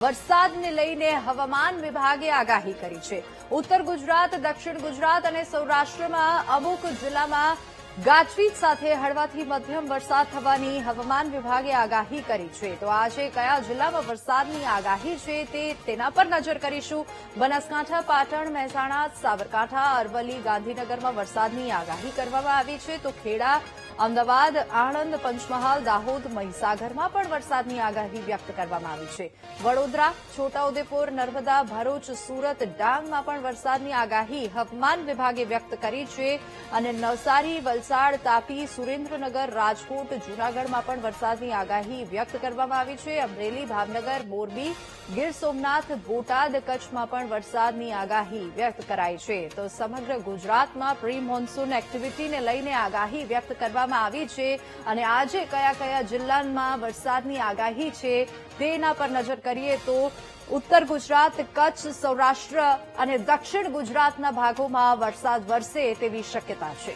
વરસાદને લઈને હવામાન વિભાગે આગાહી કરી છે. ઉત્તર ગુજરાત, દક્ષિણ ગુજરાત અને સૌરાષ્ટ્રમાં અમુક જિલ્લામાં ગાજવીજ સાથે હળવાથી મધ્યમ વરસાદ થવાની હવામાન વિભાગે આગાહી કરી છે. તો આજે કયા જિલ્લામાં વરસાદની આગાહી છે તેના પર નજર કરીશું. બનાસકાંઠા, પાટણ, મહેસાણા, સાબરકાંઠા, અરવલ્લી, ગાંધીનગરમાં વરસાદની આગાહી કરવામાં આવી છે. તો ખેડા, અમદાવાદ, આણંદ, પંચમહાલ, દાહોદ, મહીસાગરમાં પણ વરસાદની આગાહી વ્યક્ત કરવામાં આવી છે. વડોદરા, છોટાઉદેપુર, નર્મદા, ભરૂચ, સુરત, ડાંગમાં પણ વરસાદની આગાહી હવામાન વિભાગે વ્યક્ત કરી છે. અને નવસારી, વલસાડ, તાપી, સુરેન્દ્રનગર, રાજકોટ, જૂનાગઢમાં પણ વરસાદની આગાહી વ્યક્ત કરવામાં આવી છે. અમરેલી, ભાવનગર, મોરબી, ગીર સોમનાથ, બોટાદ, કચ્છમાં પણ વરસાદની આગાહી વ્યક્ત કરાઈ છે. તો સમગ્ર ગુજરાતમાં પ્રી મોન્સૂન એક્ટિવિટીને લઈને આગાહી વ્યક્ત કરવામાં આવી છે. અને આજે કયા કયા જિલ્લામાં વરસાદની આગાહી છે તેના પર નજર કરીએ તો ઉત્તર ગુજરાત, કચ્છ, સૌરાષ્ટ્ર અને દક્ષિણ ગુજરાતના ભાગોમાં વરસાદ વરસે તેવી શક્યતા છે.